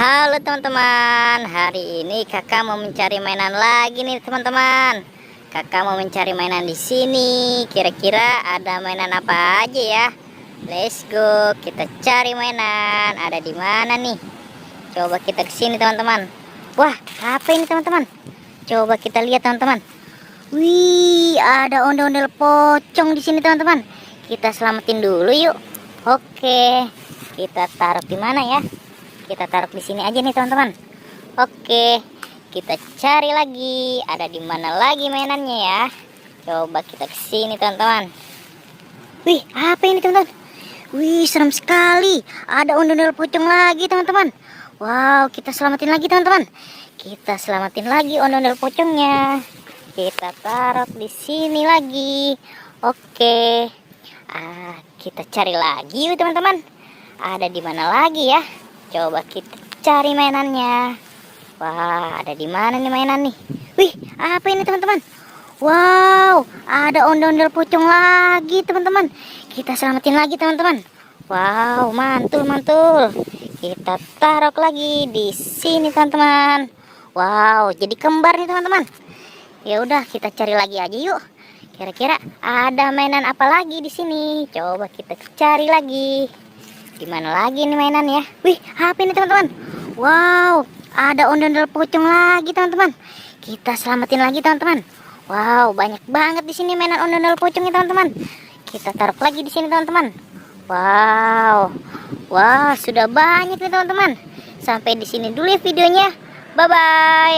Halo teman-teman, hari ini kakak mau mencari mainan lagi nih teman-teman. Kakak mau mencari mainan di sini. Kira-kira ada mainan apa aja ya? Let's go, kita cari mainan. Ada di mana nih? Coba kita ke sini teman-teman. Wah, apa ini teman-teman? Coba kita lihat teman-teman. Wih, ada ondel-ondel pocong di sini teman-teman. Kita selamatin dulu yuk. Oke, kita taruh di mana ya? Kita taruh di sini aja nih teman-teman. Oke, kita cari lagi. Ada di mana lagi mainannya ya? Coba kita ke sini teman-teman. Wih, apa ini teman-teman? Wih, serem sekali. Ada ondel-ondel pocong lagi teman-teman. Wow, kita selamatin lagi teman-teman. Kita selamatin lagi ondel-ondel pocongnya. Kita taruh di sini lagi. Oke. Kita cari lagi yuk teman-teman. Ada di mana lagi ya? Coba kita cari mainannya. Wah, ada di mana nih mainan nih? Wih, apa ini teman-teman? Wow, ada ondel-ondel pocong lagi teman-teman. Kita selamatin lagi teman-teman. Wow, mantul-mantul. Kita taruh lagi di sini teman-teman. Wow, jadi kembar nih teman-teman. Ya udah, kita cari lagi aja yuk. Kira-kira ada mainan apa lagi di sini? Coba kita cari lagi. Di mana lagi nih mainan ya? Wih, apa ini teman-teman? Wow, ada ondel-ondel pocong lagi teman-teman. Kita selamatin lagi teman-teman. Wow, banyak banget di sini mainan ondel-ondel pocongnya teman-teman. Kita taruh lagi di sini teman-teman. Wow, wah sudah banyak nih teman-teman. Sampai di sini dulu ya videonya. Bye bye.